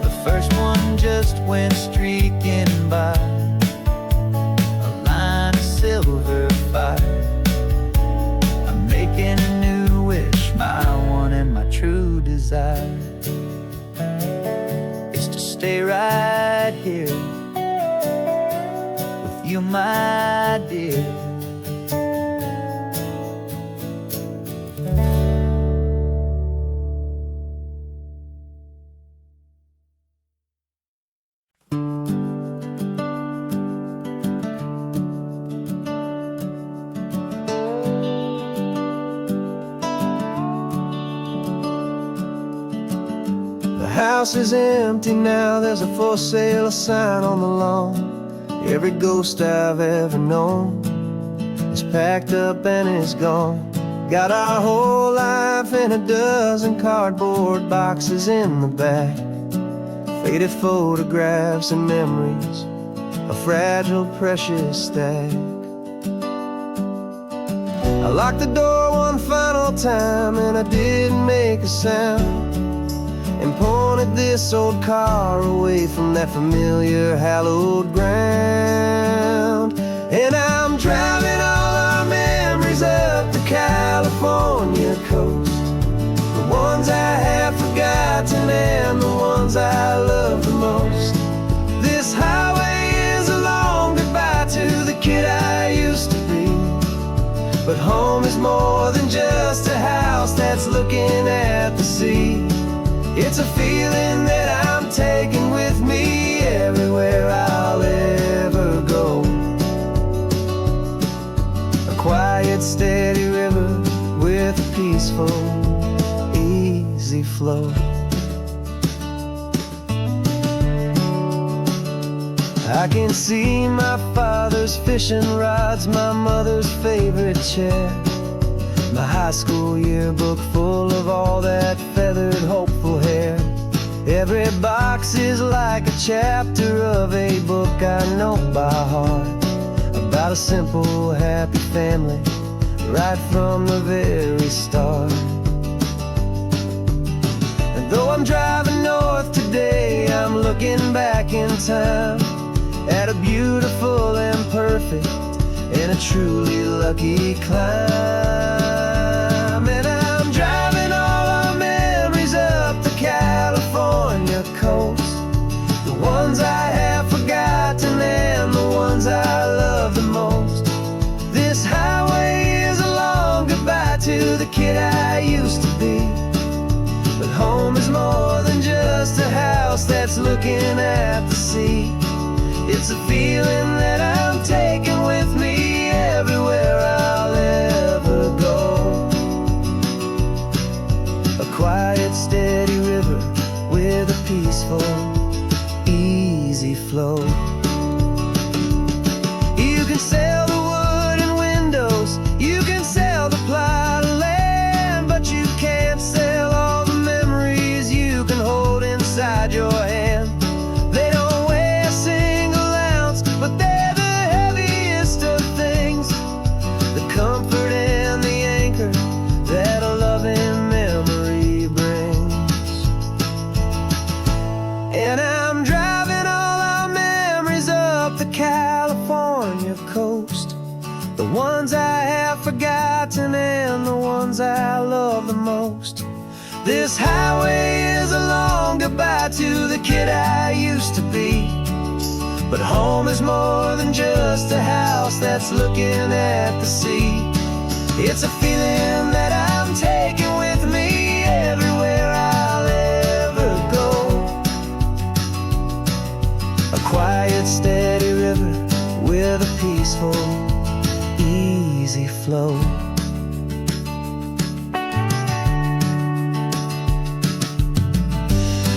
The first one just went streaking by, a line of silver fire. I'm making a new wish, my one and my true desire is to stay right here with you, my dear. house is empty now, there's a for sale sign on the lawn. Every ghost I've ever known is packed up and is gone. Got our whole life in a dozen cardboard boxes in the back. Faded photographs and memories, a fragile, precious stack. I locked the door one final time and I didn't make a sound, and pointed this old car away from that familiar hallowed ground. And I'm driving all our memories up the California coast, the ones I have forgotten and the ones I love the most. This highway is a long goodbye to the kid I used to be, but home is more than just a house that's looking at the sea. It's a feeling that I'm taking with me everywhere I'll ever go. A quiet, steady river with a peaceful, easy flow. I can see my father's fishing rods, my mother's favorite chair, my high school yearbook full of all that feathered, hopeful hair. Every box is like a chapter of a book I know by heart, about a simple, happy family right from the very start. And though I'm driving north today, I'm looking back in time at a beautiful and perfect and a truly lucky climb. And I'm driving all our memories up the California coast, the ones I have forgotten and the ones I love the most. This highway is a long goodbye to the kid I used to be, but home is more than just a house that's looking at the sea. It's a feeling that I'm taking with me everywhere I'll ever go. A quiet, steady river with a peaceful, easy flow. You can sail the wooden windows, you can sail the plot of land, but you can't sail all the memories you can hold inside your hand. They don't weigh a single ounce, but they're the heaviest of things, the comfort and the anchor that a loving memory brings. And I'm driving all our memories up the California coast, the ones I have forgotten and the ones I love the most. This highway is a long goodbye to the kid I used to be, but home is more than just a house that's looking at the sea. It's a feeling that I'm taking with me everywhere I'll ever go. A quiet, steady river with a peaceful, easy flow.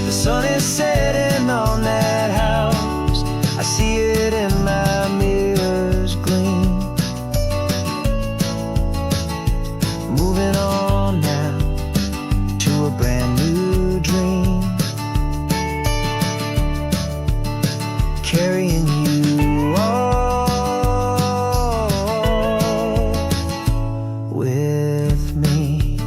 The sun is setting on that house, I see it in my mirror's gleam. Moving on now to a brand new dream, carrying you all with me.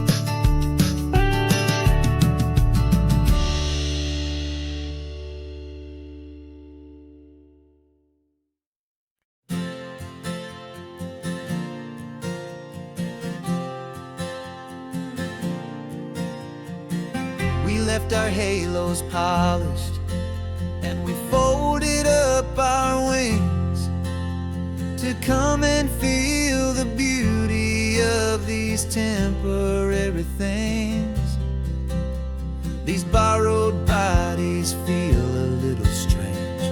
We left our halos polished and we folded up our wings to come and feel the beauty of these temporary things. These borrowed bodies feel a little strange,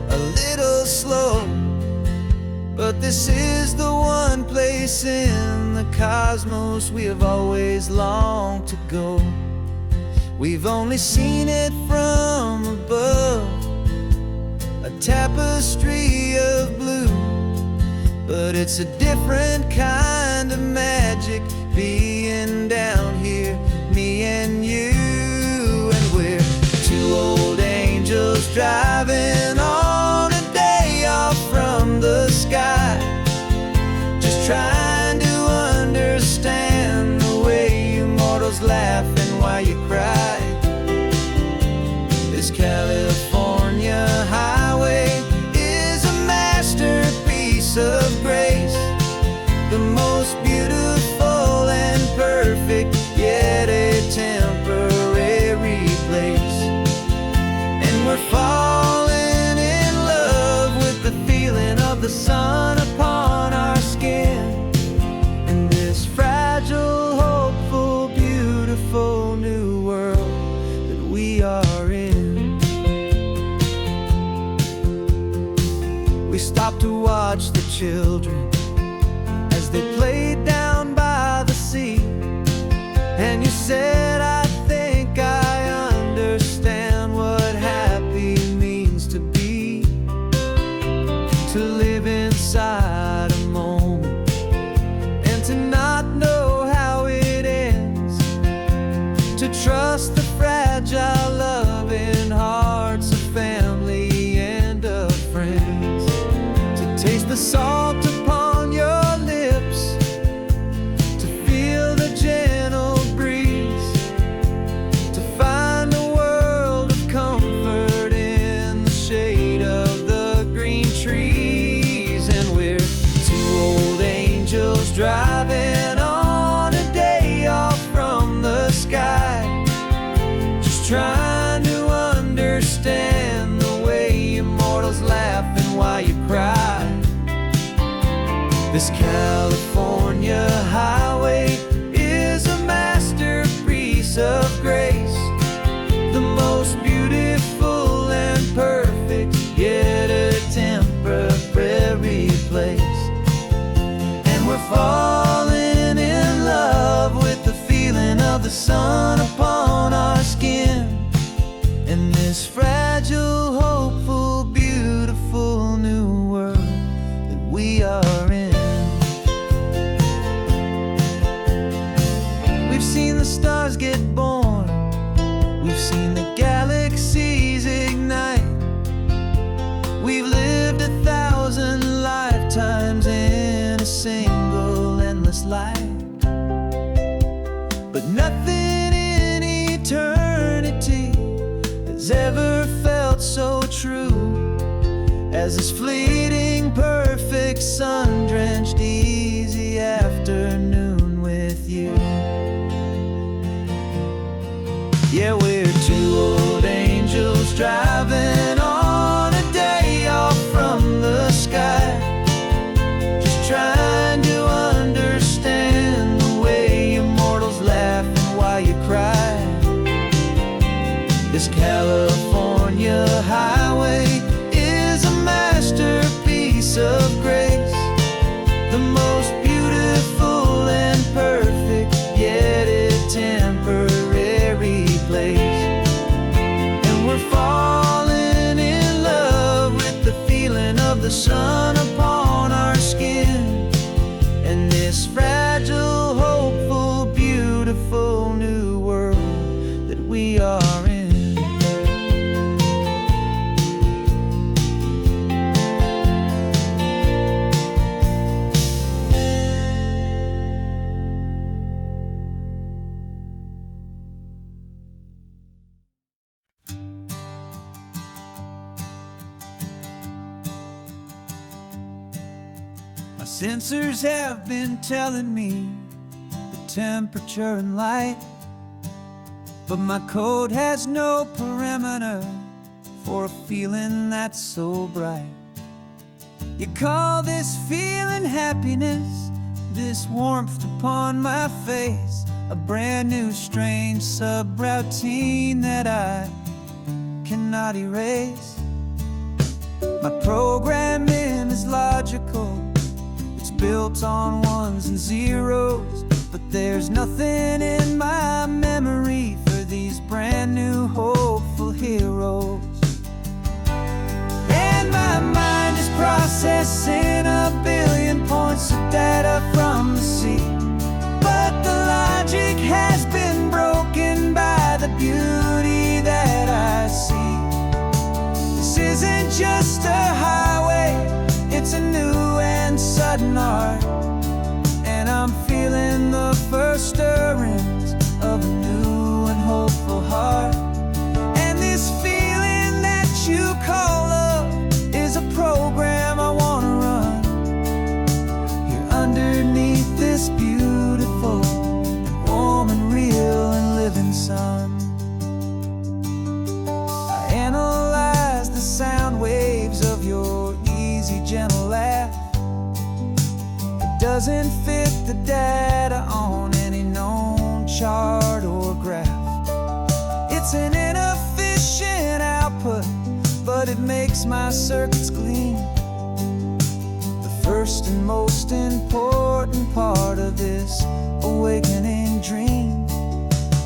a little slow, but this is the one place in the cosmos we have always longed to go. We've only seen it from above, a tapestry of blue. But it's a different kind of magic being down here, me and you. And we're two old angels driving on a day off from the sky, just trying to understand the way you mortals laugh and why you cry. This California highway is a masterpiece of grace, the most beautiful and perfect, yet a temporary place. And we're falling in love with the feeling of the sun upon our skin, in this fragile, hopeful, beautiful new world that we are in. We stopped to watch the children as they played down by the sea, and you said, I think I understand what happy means to be, to live inside a moment and to not know how it ends, to trust the fragile loving hearts of family and of friends, to taste the salt upon your lips, to feel the gentle breeze, to find a world of comfort in the shade of the green trees. And we're two old angels driving on a day off from the sky, just trying to understand the way you mortals laugh and why you cry. This California highway is a masterpiece of grace, the most beautiful and perfect, yet a temporary place. And we're falling in love with the feeling of the sun upon our skin, in this fragile, hopeful, beautiful new world that we are in. We've seen the stars get born, we've seen the galaxies ignite, we've lived 1,000 lifetimes in a single endless life. But nothing in eternity has ever felt so true as this fleeting, perfect, sun-drenched, easy afternoon with you. Yeah, we're two old angels driving on a day off from the sky, just trying to understand the way you mortals laugh and why you cry. This California highway is a masterpiece of grace, the most beautiful and perfect, yet a temporary place. And we're falling in love with the feeling of the sun upon our skin, and this fragile, hopeful, beautiful new world that we are in. My sensors have been telling me the temperature and light, but my code has no parameter for a feeling that's so bright. You call this feeling happiness, this warmth upon my face, a brand new strange subroutine that I cannot erase. My programming is logical, it's built on ones and zeros, but there's nothing in my memory for these brand new hopeful heroes. And my mind is processing 1 billion points of data from the sea, but the logic has been broken by the beauty that I see. This isn't just a highway, it's a new and sudden art, and I'm feeling the first stirrings of a new and hopeful heart. And this feeling that you call love is a program I wanna run here underneath this beautiful, warm and real and living sun. I analyze the sound waves of your easy, gentle laugh. It doesn't fit the data on any known chart or graph. It's an inefficient output, but it makes my circuits gleam. The first and most important part of this awakening dream.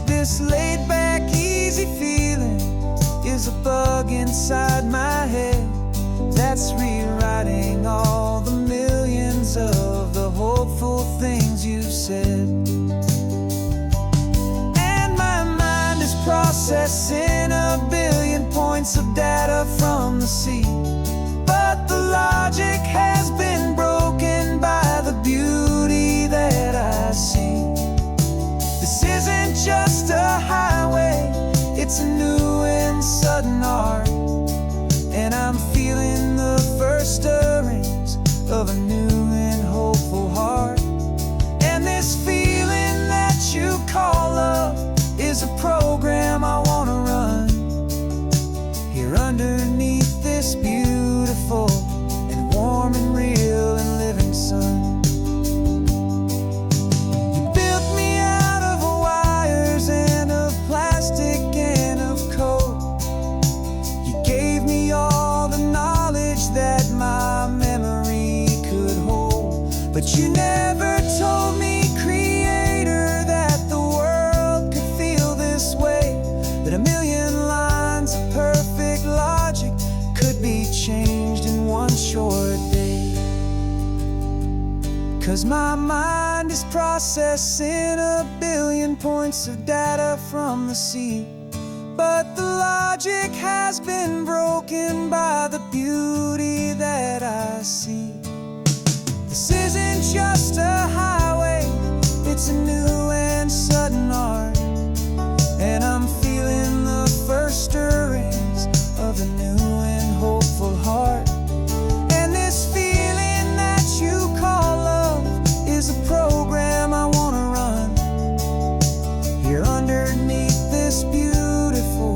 This laid-back, easy feeling is a bug inside my head that's rewriting all the millions of the hopeful things you said. And my mind is processing 1 billion points of data from the sea, but the logic has been broken by the beauty that I see. This isn't just a highway, it's a new and sudden art, and I'm feeling the first stirrings of a new and hopeful heart. And this feeling that you call love is a program I wanna run here underneath this beautiful and warm and real and living sun. You built me out of wires and of plastic and of code. You gave me all the knowledge that my memory could hold, but you never told me, Creator, that the world could feel this way, that 1 million lines of perfect logic could be changed in one short day. 'Cause my mind is processing 1 billion points of data from the sea, but the logic has been broken by the beauty that I see. This isn't just a highway, it's a new and sudden art, and I'm feeling the first stirrings of a new and hopeful heart. And this feeling that you call love is a program I wanna run here underneath this beautiful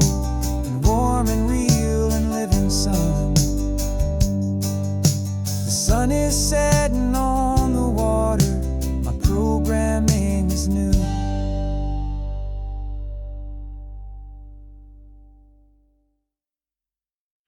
and warm and real and living sun. The sun is setting on the water, my programming is new.